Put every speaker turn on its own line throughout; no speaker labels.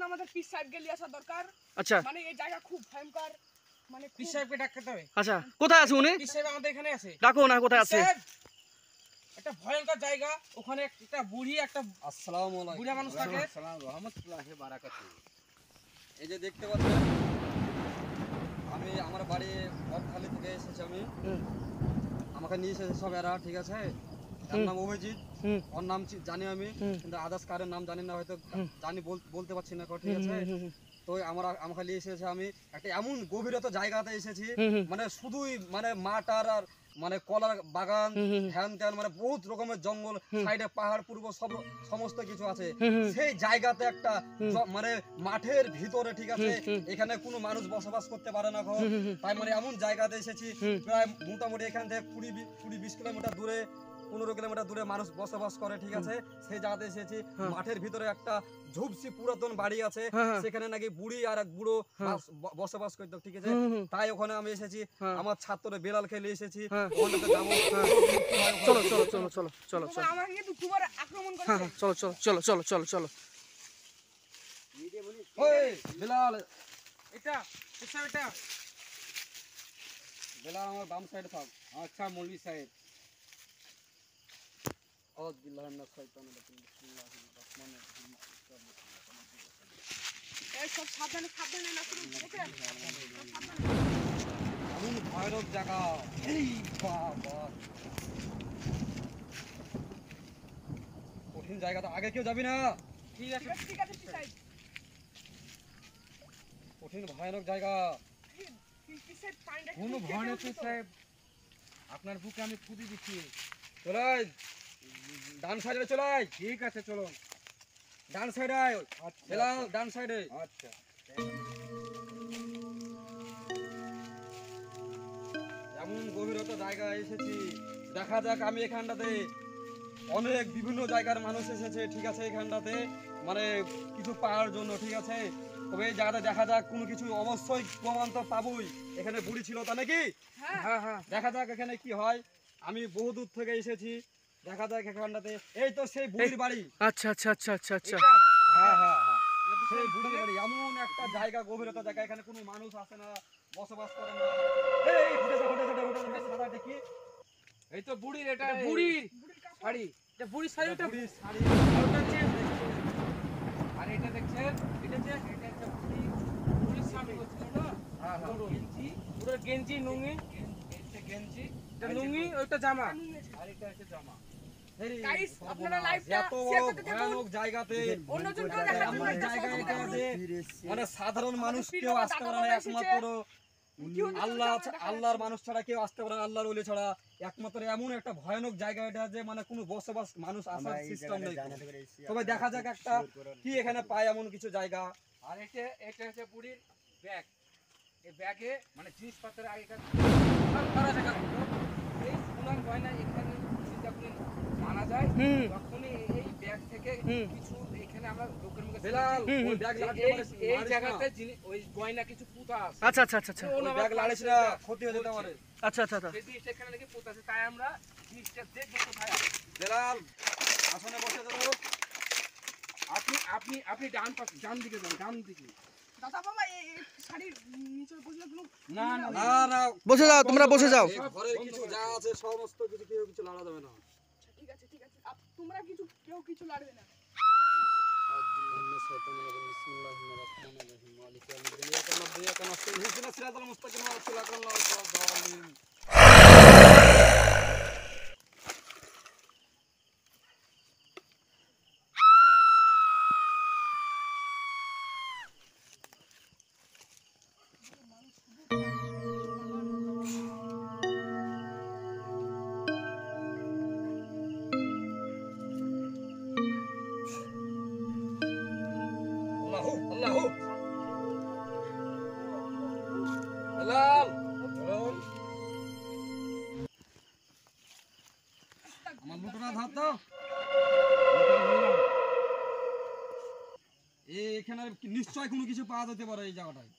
আমাদের পীর সাহেবকে নিয়ে আসা দরকার।
আচ্ছা
মানে এই জায়গা খুব ভয়ঙ্কর, মানে
পীর সাহেবকে ডাকতে হবে।
আচ্ছা কোথায় আছে উনি?
পীর সাহেব আমাদের এখানে আছে।
ডাকো না, কোথায় আছে?
একটা ভয়ঙ্কর জায়গা, ওখানে একটা বুড়ি, একটা
আসসালামু আলাইকুম
বুড়া মানুষ থাকে।
আসসালামু রাহমাতুল্লাহি ওয়া বারাকাতুহু। এই যে দেখতে পাচ্ছেন, আমি আমার বাড়ি বকখালি থেকে এসেছি। আমি আমাকে নিয়ে এসেছে সব এরা, ঠিক আছে? তার নাম অভিজিৎ, ওর নাম জানি আমি, কিন্তু আদার্স কারের নাম জানি না, হয়তো জানি বলতে পারছি না, ঠিক আছে? তো আমাকে নিয়ে এসেছে, আমি একটা এমন গভীরতা জায়গাতে এসেছি, মানে শুধুই মানে মাঠ আর মানে কলার বাগান, হ্যান ত্যান, মানে বহুত রকমের জঙ্গল, সাইডে পাহাড় পূর্ব সমস্ত কিছু আছে। সেই জায়গাতে একটা মানে মাঠের ভিতরে, ঠিক আছে, এখানে কোনো মানুষ বসবাস করতে পারে না। তাই মানে এমন জায়গাতে এসেছি, প্রায় মোটামুটি এখান থেকে 20-20 কিলোমিটার দূরে, 15 কিলোমিটার দূরে মানুষ বসবাস করে, ঠিক আছে? সেই জায়গাতে এসেছি। মাঠের ভিতরে একটা ঝুপসি পুরাতন বাড়ি আছে, সেখানে নাকি বুড়ি আর এক বুড়ো বসবাস করতো, ঠিক আছে? তাই ওখানে আমি এসেছি, আমার ছাত্ররা বেলাল খেলে এসেছি, ওখানে যাবো।
চলো চলো চলো চলো চলো চলো,
আমাকে কিন্তু খুব আক্রমণ করে।
চলো চলো চলো চলো চলো চলো।
ওই বেলাল,
এটা পীর সাহেব, এটা
বেলাল আমার বাম সাইডে থাক।
আচ্ছা মৌলভী সাহেব।
আউযু বিল্লাহি মিনাশ শাইতানির রাজিম, বিসমিল্লাহির রহমানির রহিম।
এই সব সাবধানে সাবধানে না শুরু দেখে।
এমন ভয়ানক জায়গা, এই বাবা, কঠিন জায়গা, তো আগে কেউ যাবি না।
ঠিক আছে
ঠিক আছে পীর সাহেব।
কঠিন ভয়ানক জায়গা।
পীর সাহেব পানিটা
কোনো ভয় নেই পীর সাহেব, আপনার বুকে আমি খুদি দিচ্ছি।
চলাই ডান সাইডে, চলাই।
ঠিক আছে চলো।
ডান সাইডে আয় বেলাল, ডান সাইডে।
আচ্ছা
এমন গভীরতা জায়গায় এসেছি, দেখা যাক। আমি এখানটাতে অনেক বিভিন্ন জায়গার মানুষ এসেছে, ঠিক আছে? এখানটাতে মানে কিছু পাওয়ার জন্য, ঠিক আছে? তবে এই জায়গাটা দেখা যাক, কোনো কিছু অবশ্যই প্রমাণ তো পাবই। এখানে বুড়ি ছিল তা নাকি?
হ্যাঁ হ্যাঁ
দেখা যাক এখানে কি হয়। আমি বহু দূর থেকে এসেছি, দেখা যাক এখানটাতে। এই তো সেই বুড়ির বাড়ি।
আচ্ছা আচ্ছা আচ্ছা আচ্ছা আচ্ছা।
হ্যাঁ হ্যাঁ হ্যাঁ, সেই বুড়ির বাড়ি। এমন একটা জায়গা, গভীরতা জায়গা, এখানে কোনো মানুষ আসে না, বসবাস করে না। এই দাদা দেখি,
এই তো বুড়ির, এটা বুড়ির শাড়ি, এটা বুড়ির শাড়ি, এটা
বুড়ির শাড়ি।
আর এটা দেখছেন, এটা যে এটা একটা বুড়ির শাড়ি হচ্ছে না,
হ্যাঁ হ্যাঁ,
গেঞ্জি, পুরো গেঞ্জি লুঙ্গি, এটা গেঞ্জি, এটা লুঙ্গি, ওটা জামা, আর এটা হচ্ছে জামা।
গাইস আপনারা লাইভটা
এত
শেয়ার
বড়
করতে থাকুন,
ভয়ানক জায়গাতে,
অন্যজনকেও দেখার জন্য
এমন
একটা
জায়গা
সহযোগিতা
এটা যে
করুন।
মানে সাধারণ মানুষ কেউ আসতে পারে না, একমাত্র আল্লাহর মানুষ ছাড়া কেউ আসতে পারে না, আল্লাহর ওলি ছাড়া। একমাত্র এমন একটা ভয়ানক জায়গা এটা যে মানে কোনো বসবাস মানুষ আসার সিস্টেম নেই। তবে দেখা যাক একটা কি এখানে পায় এমন কিছু জায়গা।
আর এটা হচ্ছে বুড়ির ব্যাগ। এই ব্যাগে মানে জিনিসপত্র আগেকার করা জায়গা ছিল। এই সোনার গয়না এখানে যখন মানা যায়, তখনই এই ব্যাগ থেকে কিছু এখানে আমরা লোকের মুখে
বেলাল, ওই ব্যাগ লাগতে পারে,
এই জায়গাতে ওই গয়না কিছু পুঁতা আছে।
আচ্ছা আচ্ছা আচ্ছা আচ্ছা
ওই ব্যাগ লাড়িস না, ক্ষতি হয়ে যেতে পারে।
আচ্ছা আচ্ছা আচ্ছা।
সেই জিনিসটা এখানে নাকি পুঁতা আছে, তাই আমরা জিনিসটা দেখবো কোথায় আছে।
বেলাল আসনে বসে যাবো।
আপনি ডান দিকে যান, ডান দিকে।
দাদা বাবা এই শাড়ির নিচে বসলে কোনো
না না
না না,
বসে যাও, তোমরা বসে যাও।
এই ঘরের কিছু যা আছে সমস্ত কিছু, কেউ কিছু লাড়া যাবে না।
ঠিক আছে ঠিক আছে, তোমরা কিছু কেউ কিছু লাড়বে না।
আমার লুটোনা ধর তো। এখানে নিশ্চয় কোনো কিছু পাওয়া যেতে পারে। এই জায়গাটায়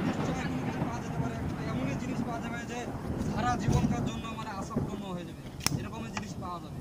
নিশ্চয় কোনো কিছু পাওয়া যেতে পারে। এমনই জিনিস পাওয়া যাবে যে সারা জীবনকার জন্য মানে আশা পূর্ণ হয়ে যাবে, এরকমের জিনিস পাওয়া যাবে।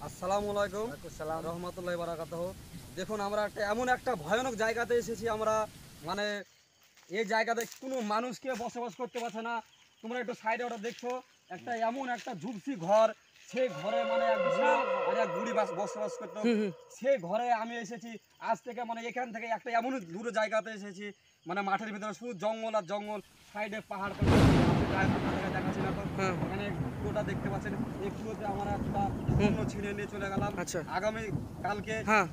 আসসালামু আলাইকুম রহমতুল্লাহি বারাকাতুহু। দেখুন আমরা এমন একটা ভয়ানক জায়গাতে এসেছি আমরা, মানে এই জায়গাতে কোনো মানুষকে বসবাস করতে পারছে না। তোমরা একটু সাইডে ওটা দেখছো, একটা এমন একটা ঝুপসি ঘর, সেই ঘরে মানে এক বুড়া আর এক বুড়ি বসবাস করতো। সেই ঘরে আমি এসেছি আজ থেকে, মানে এখান থেকে একটা এমন দূরে জায়গাতে এসেছি, মানে মাঠের ভিতরে শুধু জঙ্গল আর জঙ্গল, সাইডে পাহাড় দেখাচ্ছি না তো। এখানে পুরোটা দেখতে পাচ্ছেন, এই পুরোতে আমরা একটা অন্য ছিঁড়ে নিয়ে চলে গেলাম।
আচ্ছা।
আগামী কালকে
হ্যাঁ।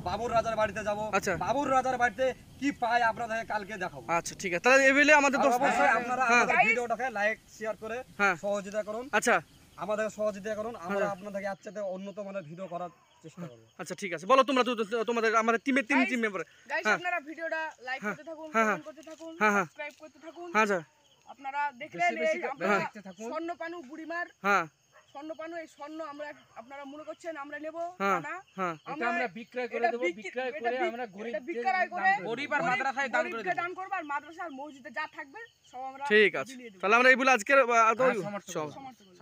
বাবুর রাজার বাড়িতে যাব।
আচ্ছা।
বাবুর রাজার বাড়িতে কি পাই আপনাদের কালকে দেখাবো।
আচ্ছা ঠিক আছে, তাহলে এবেলে আমাদের
আর
দোস্ত
অবশ্যই আপনারা
হ্যাঁ।
আমাদের ভিডিওটাকে লাইক শেয়ার করে
হ্যাঁ।
সহযোগিতা করুন,
আচ্ছা
আমাদের সহযোগিতা করুন। আমরা আপনাদেরকে আজকে উন্নত মানের ভিডিও করার চেষ্টা করব।
আচ্ছা ঠিক আছে, বলো তোমরা তোমাদের আমাদের টিমের তিন টিম মেম্বার।
গাইস
হ্যাঁ।
আপনারা ভিডিওটা লাইক করতে থাকুন,
হ্যাঁ,
কমেন্ট করতে থাকুন,
হ্যাঁ, হ্যাঁ।
সাবস্ক্রাইব করতে থাকুন।
আচ্ছা
আপনারা দেখলেন
বেশি বেশি
এই
করে
আপনারা
দেখতে থাকুন।
স্বর্ণপানু বুড়িমার
হ্যাঁ
স্বর্ণপানু, এই স্বর্ণ আমরা আপনারা মনে করছেন আমরা নেব
হ্যাঁ
না।
হ্যাঁ
এটা আমরা বিক্রয় করে দেব, বিক্রয় করে আমরা
বিক্রয় করে
গরিব
আর মাদ্রাসায় দান করে দেব, দান করব আর মাদ্রাসা আর মসজিদে যা থাকবে সব আমরা
ঠিক আছে,
বিলিয়ে দেব।
তাহলে আমরা এই বলে আজকের
সমর্থন
সব
করব।
সমর্থন করব।